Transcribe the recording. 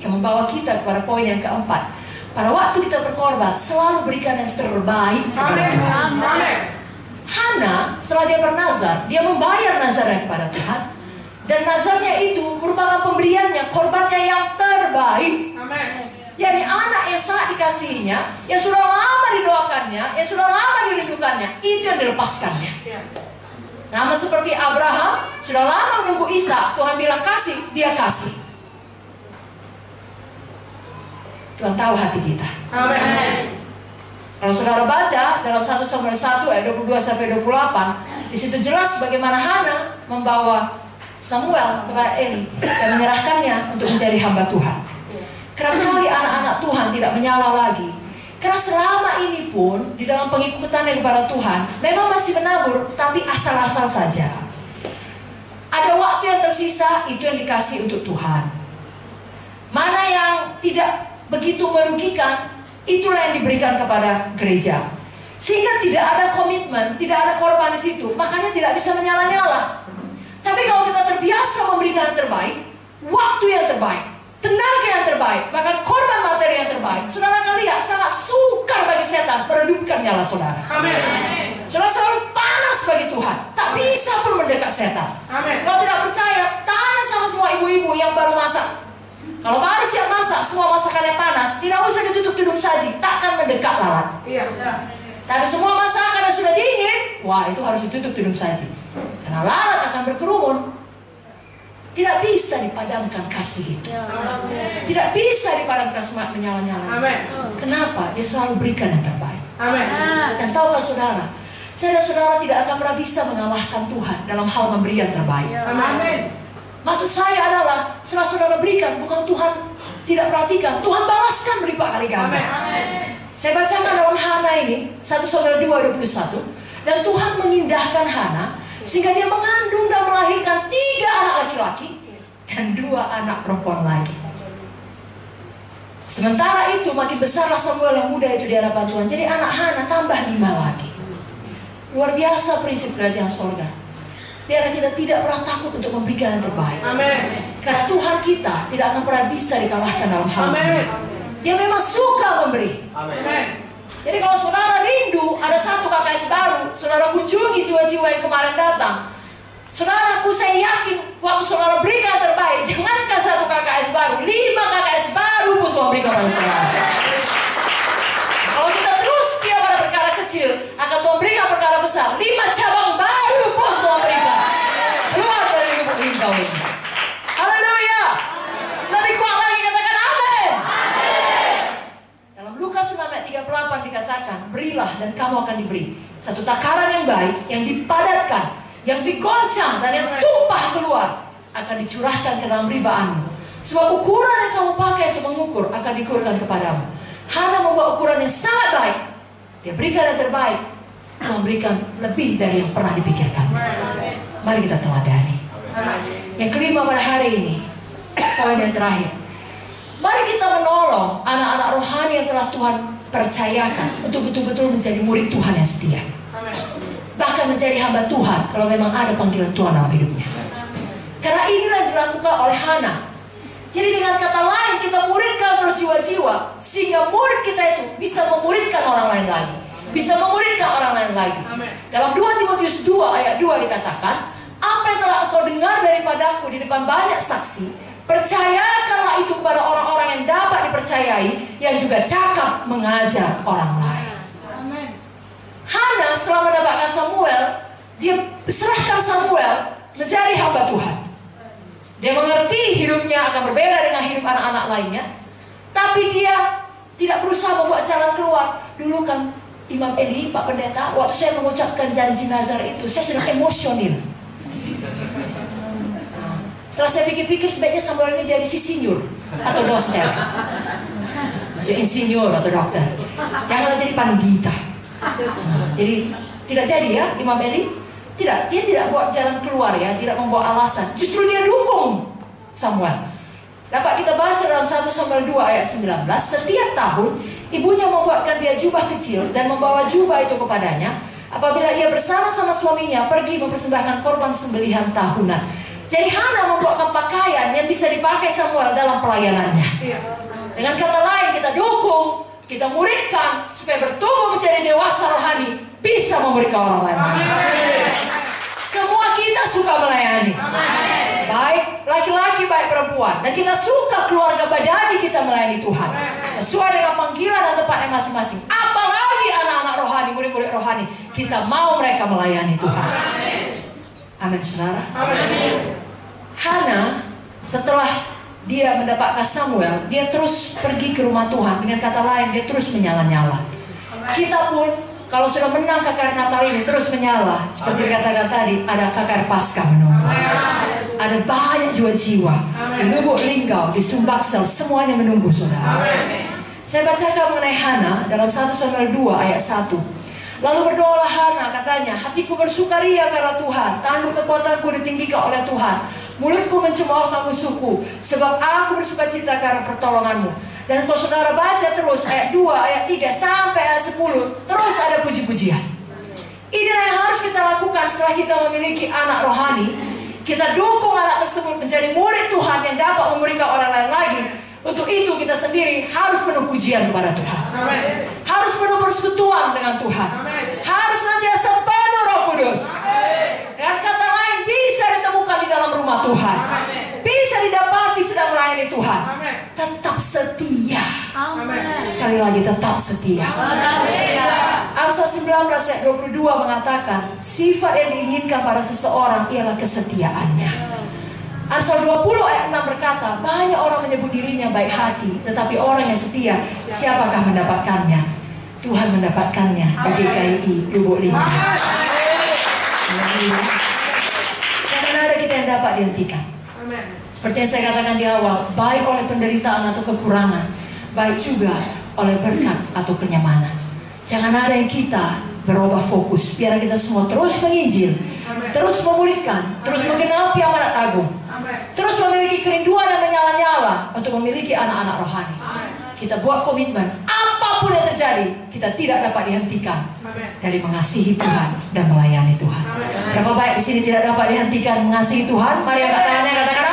yang membawa kita kepada poin yang keempat. Pada waktu kita berkorban, selalu berikan yang terbaik kepada Tuhan. Hana, setelah dia bernazar, dia membayar nazarnya kepada Tuhan. Dan nazarnya itu merupakan pemberiannya, korbannya yang terbaik. Jadi anak yang sangat dikasihinya, yang sudah lama didoakannya, yang sudah lama dirindukannya, itu yang dilepaskannya. Sama seperti Abraham, sudah lama menunggu Ishak, Tuhan bilang kasih, dia kasih. Tuhan tahu hati kita. Amin. Kalau saudara baca dalam 1 Samuel 1 ayat 22-28, di situ jelas bagaimana Hana membawa Samuel kepada Eli dan menyerahkannya untuk menjadi hamba Tuhan. Kerap kali anak-anak Tuhan tidak menyala lagi, karena selama ini pun di dalam pengikutannya kepada Tuhan memang masih menabur, tapi asal-asal saja. Ada waktu yang tersisa, itu yang dikasih untuk Tuhan. Mana yang tidak begitu merugikan, itulah yang diberikan kepada gereja. Sehingga tidak ada komitmen, tidak ada korban di situ, makanya tidak bisa menyala-nyala. Tapi kalau kita terbiasa memberikan yang terbaik, waktu yang terbaik, tenaga yang terbaik, bahkan korban materi yang terbaik, saudara akan lihat sangat sukar bagi setan meredupkan nyala saudara. Amin. Saudara selalu panas bagi Tuhan, tak bisa pun mendekat setan. Amin. Kalau tidak percaya, tanya sama semua ibu-ibu yang baru masak. Kalau baru siap masak, semua masakannya panas, tidak usah ditutup tudung saji, takkan mendekat lalat. Iya. Tapi semua masakan yang sudah dingin, wah itu harus ditutup tudung saji, karena lalat akan berkerumun. Tidak bisa dipadamkan kasih itu. Tidak bisa dipadamkan semangat menyala-nyala. Amin. Kenapa? Dia selalu berikan yang terbaik. Amin. Dan tahukah saudara, saya dan saudara tidak akan pernah bisa mengalahkan Tuhan dalam hal memberi yang terbaik. Amin. Maksud saya adalah setelah saudara berikan, bukan Tuhan tidak perhatikan, Tuhan balaskan berlipat kali ganda. Saya bacakan dalam Hana ini 1 Samuel 2:21, dan Tuhan mengindahkan Hana sehingga dia mengandung dan melahirkan 3 anak laki-laki dan 2 anak perempuan lagi. Sementara itu makin besarlah Samuel yang muda itu di hadapan Tuhan. Jadi anak Hana tambah 5 lagi. Luar biasa prinsip kerajaan sorga. Biarlah kita tidak pernah takut untuk memberikan yang terbaik. Amin. Karena Tuhan kita tidak akan pernah bisa dikalahkan dalam hal ini. Amin. Dia memang suka memberi. Amin. Jadi kalau saudara rindu ada 1 KKS baru, saudara kunjungi jiwa-jiwa yang kemarin datang. Saudaraku, saya yakin waktu saudara berikan yang terbaik, jangankan 1 KKS baru, 5 KKS baru pun Tuhan berikan pada saudara. Kalau kita terus setia pada perkara kecil, akan Tuhan berikan perkara besar. 5 cabang baru pun Tuhan berikan. Keluar dari lubuk lingkau ini. Haleluya. Lebih kuat lagi katakan amin. Dalam Lukas 6 ayat 38 dikatakan, berilah dan kamu akan diberi. Satu takaran yang baik, yang dipadatkan, yang digoncang dan yang tumpah keluar, akan dicurahkan ke dalam ribaanmu. Sebab ukuran yang kamu pakai untuk mengukur akan diukurkan kepadamu. Hana membawa ukuran yang sangat baik. Dia berikan yang terbaik, memberikan lebih dari yang pernah dipikirkan. Mari kita teladani. Yang kelima pada hari ini, poin yang terakhir, mari kita menolong anak-anak rohani yang telah Tuhan percayakan untuk betul-betul menjadi murid Tuhan yang setia. Bahkan menjadi hamba Tuhan kalau memang ada panggilan Tuhan dalam hidupnya. Karena inilah yang dilakukan oleh Hana. Jadi dengan kata lain, kita muridkan terus jiwa-jiwa, sehingga murid kita itu bisa memuridkan orang lain lagi, bisa memuridkan orang lain lagi. Dalam 2 Timotius 2 ayat 2 dikatakan, apa yang telah engkau dengar daripadaku di depan banyak saksi, percayakanlah itu kepada orang-orang yang dapat dipercayai, yang juga cakap mengajar orang lain. Hana setelah mendapatkan Samuel, dia serahkan Samuel menjadi hamba Tuhan. Dia mengerti hidupnya akan berbeda dengan hidup anak-anak lainnya, tapi dia tidak berusaha membuat jalan keluar. Dulu kan Imam Eli, Pak Pendeta, waktu saya mengucapkan janji nazar itu, saya sedang emosional. Setelah saya pikir-pikir, sebaiknya Samuel ini jadi insinyur atau dosen, maksudnya insinyur atau dokter, janganlah jadi pandita. Jadi tidak jadi ya Imam Eli. Tidak, dia tidak buat jalan keluar ya, tidak membawa alasan. Justru dia dukung Samuel. Dapat kita baca dalam 1 Samuel 2 ayat 19, setiap tahun ibunya membuatkan dia jubah kecil dan membawa jubah itu kepadanya apabila ia bersama-sama suaminya pergi mempersembahkan korban sembelihan tahunan. Jadi Hana membuatkan pakaian yang bisa dipakai Samuel dalam pelayanannya. Dengan kata lain, kita dukung, kita muridkan supaya bertumbuh menjadi dewasa rohani, bisa memberikan orang lain. Semua kita suka melayani. Baik laki-laki, baik perempuan. Dan kita suka keluarga badani kita melayani Tuhan. Sesuai dengan panggilan dan tempatnya masing-masing. Apalagi anak-anak rohani, murid-murid rohani. Kita mau mereka melayani Tuhan. Amin, saudara. Hana setelah dia mendapatkan Samuel, dia terus pergi ke rumah Tuhan. Dengan kata lain, dia terus menyala-nyala. Kita pun kalau sudah menang KKR Natal ini terus menyala. Seperti dikatakan tadi, ada KKR Paskah menunggu. Ada banyak jiwa-jiwa di Lubuk Linggau, di Sumbaksel, semuanya menunggu, saudara. Saya bacakan mengenai Hana dalam 1 Samuel 2 ayat 1. Lalu berdoalah Hana, katanya, hatiku bersukaria karena Tuhan, tanduk kekuatanku ditinggikan oleh Tuhan. Mulutku mencemoohkan musuhku, sebab aku bersukacita karena pertolonganmu. Dan kalau saudara baca terus ayat 2, ayat 3 sampai ayat 10, terus ada puji-pujian. Inilah yang harus kita lakukan setelah kita memiliki anak rohani. Kita dukung anak tersebut menjadi murid Tuhan yang dapat memberikan orang lain lagi. Untuk itu kita sendiri harus penuh pujian kepada Tuhan. Harus penuh persekutuan dengan Tuhan. Harus nantiasa penuh Roh Kudus. Dengan kata lain, bisa ditemukan di dalam rumah Tuhan. Bisa didapati sedang melayani Tuhan. Tetap setia. Sekali lagi, tetap setia. Amsal 19 ayat 22 mengatakan, sifat yang diinginkan pada seseorang ialah kesetiaannya. Amsal 20 ayat 6 berkata, banyak orang menyebut dirinya baik hati, tetapi orang yang setia, siapakah mendapatkannya? Tuhan mendapatkannya bagi GKI Lubuk Linggau. Jangan ada kita yang dapat dihentikan. Seperti yang saya katakan di awal, baik oleh penderitaan atau kekurangan, baik juga oleh berkat atau kenyamanan. Jangan ada yang kita berubah fokus. Biar kita semua terus menginjil, terus memuridkan, terus menggenapi amanat agung, terus memiliki kerinduan dan menyala-nyala untuk memiliki anak-anak rohani. Kita buat komitmen, apapun yang terjadi, kita tidak dapat dihentikan dari mengasihi Tuhan dan melayani Tuhan. Berapa baik di sini tidak dapat dihentikan mengasihi Tuhan? Mari angkat tangannya, katakan